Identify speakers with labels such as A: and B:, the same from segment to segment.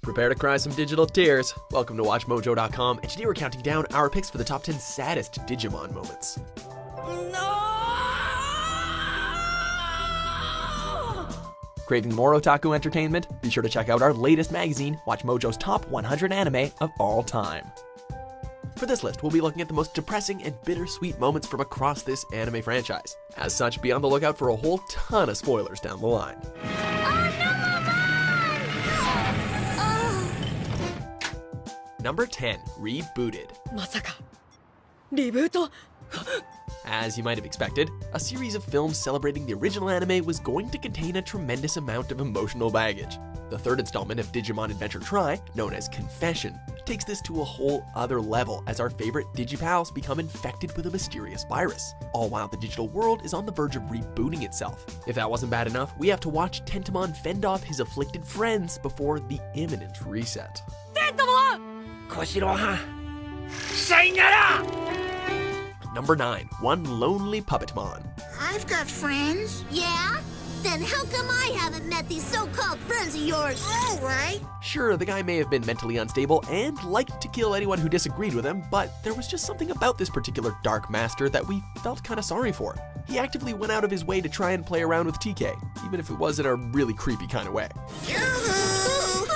A: Prepare to cry some digital tears. Welcome to WatchMojo.com, and today we're counting down our picks for the top 10 saddest Digimon moments.
B: No!
A: Craving more otaku entertainment? Be sure to check out our latest magazine, Watch Mojo's Top 100 Anime of All Time. For this list, we'll be looking at the most depressing and bittersweet moments from across this anime franchise. As such, be on the lookout for a whole ton of spoilers down the line. Number 10, Rebooted.
B: まさかリブート
A: As you might have expected, a series of films celebrating the original anime was going to contain a tremendous amount of emotional baggage. The third installment of Digimon Adventure Tri, known as Confession, takes this to a whole other level as our favorite Digipals become infected with a mysterious virus, all while the digital world is on the verge of rebooting itself. If that wasn't bad enough, we have to watch Tentomon fend off his afflicted friends before the imminent reset.
B: テントモン
C: 小四郎はんさよなら
A: Number 9, One Lonely Puppetmon.
D: I've got friends.
E: Yeah? Then how come I haven't met these so-called friends of yours?
D: All right.
A: Sure, the guy may have been mentally unstable and liked to kill anyone who disagreed with him, but there was just something about this particular Dark Master that we felt kinda sorry for. He actively went out of his way to try and play around with TK, even if it was in a really creepy kind of way.
D: Yoo-hoo!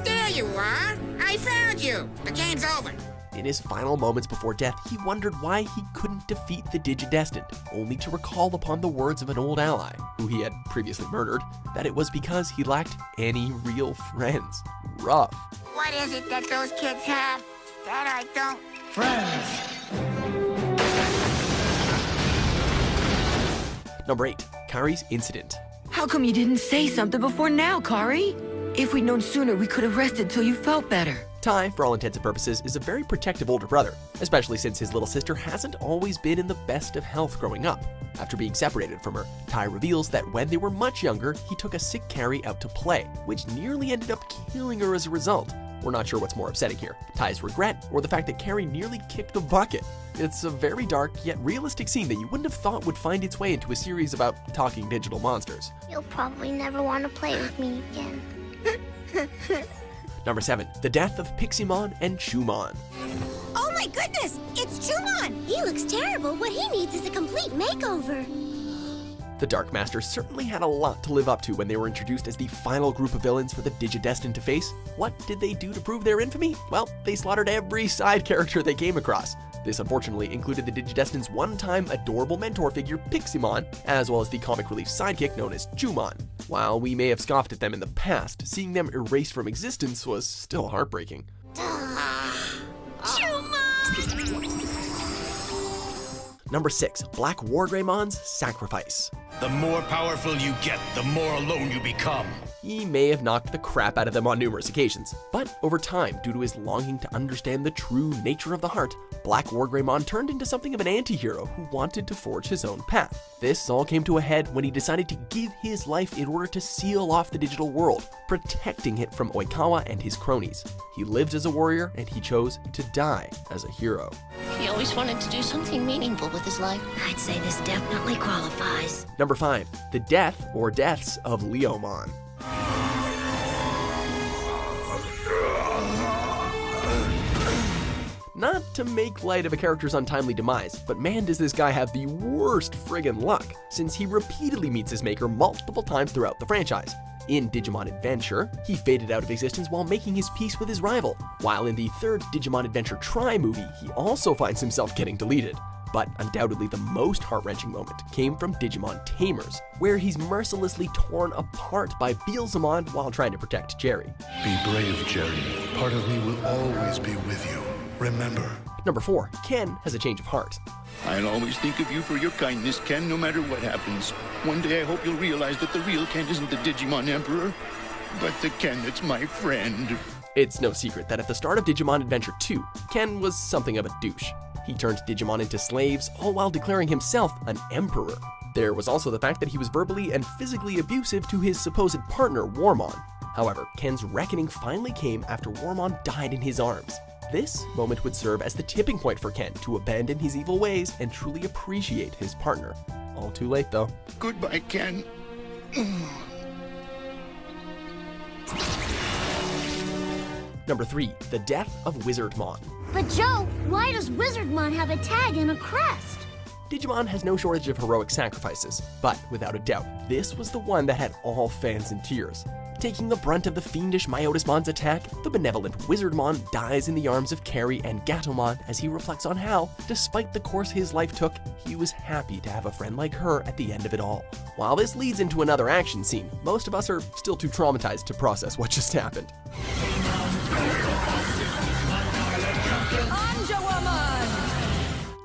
D: There you are. I found you. The game's over.
A: In his final moments before death, he wondered why he couldn't defeat the Digidestined, only to recall upon the words of an old ally, who he had previously murdered, that it was because he lacked any real friends. Rough.
D: What is it that those kids have that I don't?
A: Number 8, Kari's Incident.
B: How come you didn't say something before now, Kari? If we'd known sooner, we could have rested till you felt better.
A: Tai, for all intents and purposes, is a very protective older brother, especially since his little sister hasn't always been in the best of health growing up. After being separated from her, Tai reveals that when they were much younger, he took a sick Kari out to play, which nearly ended up killing her as a result. We're not sure what's more upsetting here, Tai's regret or the fact that Kari nearly kicked the bucket. It's a very dark yet realistic scene that you wouldn't have thought would find its way into a series about talking digital monsters.
E: You'll probably never want to play with me again.
A: Number 7, The Death of Piximon and Chumon.
E: Oh my goodness! It's Chumon! He looks terrible. What he needs is a complete makeover.
A: The Dark Master certainly had a lot to live up to when they were introduced as the final group of villains for the Digidestined to face. What did they do to prove their infamy? Well, they slaughtered every side character they came across. This unfortunately included the Digidestined's one-time adorable mentor figure Piximon, as well as the comic relief sidekick known as Chumon. While we may have scoffed at them in the past, seeing them erased from existence was still heartbreaking. Number 6, Black Wargreymmon's Sacrifice.
F: The more powerful you get, the more alone you become.
A: He may have knocked the crap out of them on numerous occasions, but over time, due to his longing to understand the true nature of the heart, Black Wargreymon turned into something of an anti-hero who wanted to forge his own path. This all came to a head when he decided to give his life in order to seal off the digital world, protecting it from Oikawa and his cronies. He lived as a warrior, and he chose to die as a hero.
G: He always wanted to do something meaningful with his life.
E: I'd say this definitely qualifies.
A: Number 5, The Death or Deaths of Leomon. Not to make light of a character's untimely demise, but man does this guy have the worst friggin' luck, since he repeatedly meets his maker multiple times throughout the franchise. In Digimon Adventure, he faded out of existence while making his peace with his rival, while in the third Digimon Adventure Tri movie, he also finds himself getting deleted. But undoubtedly the most heart-wrenching moment came from Digimon Tamers, where he's mercilessly torn apart by Beelzemon while trying to protect Jerry.
H: Be brave, Jerry. Part of me will always be with you. Remember.
A: Number 4, Ken has a change of heart.
I: I'll always think of you for your kindness, Ken, no matter what happens. One day I hope you'll realize that the real Ken isn't the Digimon Emperor, but the Ken that's my friend.
A: It's no secret that at the start of Digimon Adventure 2, Ken was something of a douche. He turned Digimon into slaves, all while declaring himself an emperor. There was also the fact that he was verbally and physically abusive to his supposed partner, Wormmon. However, Ken's reckoning finally came after Wormmon died in his arms. This moment would serve as the tipping point for Ken to abandon his evil ways and truly appreciate his partner. All too late, though.
I: Goodbye, Ken.
A: Number 3, the death of Wizardmon.
E: But Joe, why does Wizardmon have a tag and a crest?
A: Digimon has no shortage of heroic sacrifices, but without a doubt, this was the one that had all fans in tears. Taking the brunt of the fiendish Myotismon's attack, the benevolent Wizardmon dies in the arms of Carrie and Gatomon as he reflects on how, despite the course his life took, he was happy to have a friend like her at the end of it all. While this leads into another action scene, most of us are still too traumatized to process what just happened.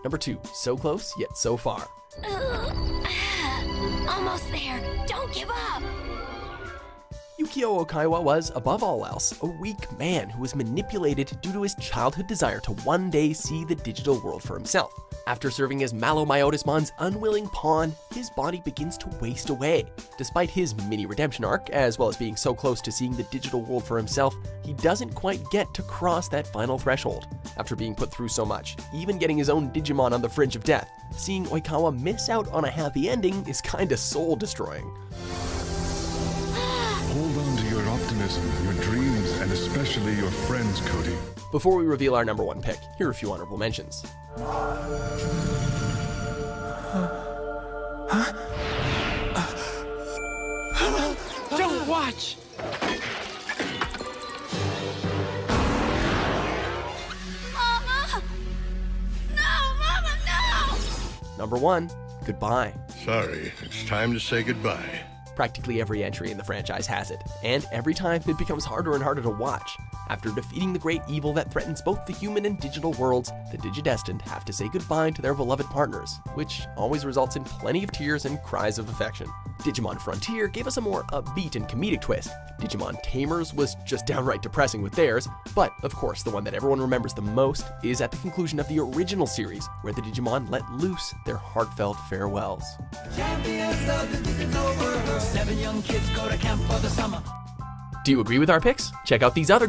A: Number 2, so close yet so far.
E: Almost there. Don't give up.
A: Yukio Okaiwa was, above all else, a weak man who was manipulated due to his childhood desire to one day see the digital world for himself. After serving as Malomyotismon's unwilling pawn, his body begins to waste away. Despite his mini redemption arc, as well as being so close to seeing the digital world for himself, he doesn't quite get to cross that final threshold. After being put through so much, even getting his own Digimon on the fringe of death, seeing Oikawa miss out on a happy ending is kinda soul-destroying.
H: Hold on to your optimism, your dreams, and especially your friends, Cody.
A: Before we reveal our number 1 pick, here are a few honorable mentions.
C: Don't watch!
E: Mama! No, Mama, no!
A: Number 1, goodbye.
H: Sorry, it's time to say goodbye.
A: Practically every entry in the franchise has it, and every time it becomes harder and harder to watch. After defeating the great evil that threatens both the human and digital worlds, the Digidestined have to say goodbye to their beloved partners, which always results in plenty of tears and cries of affection. Digimon Frontier gave us a more upbeat and comedic twist. Digimon Tamers was just downright depressing with theirs, but of course the one that everyone remembers the most is at the conclusion of the original series, where the Digimon let loose their heartfelt farewells. Do you agree with our picks? Check out these other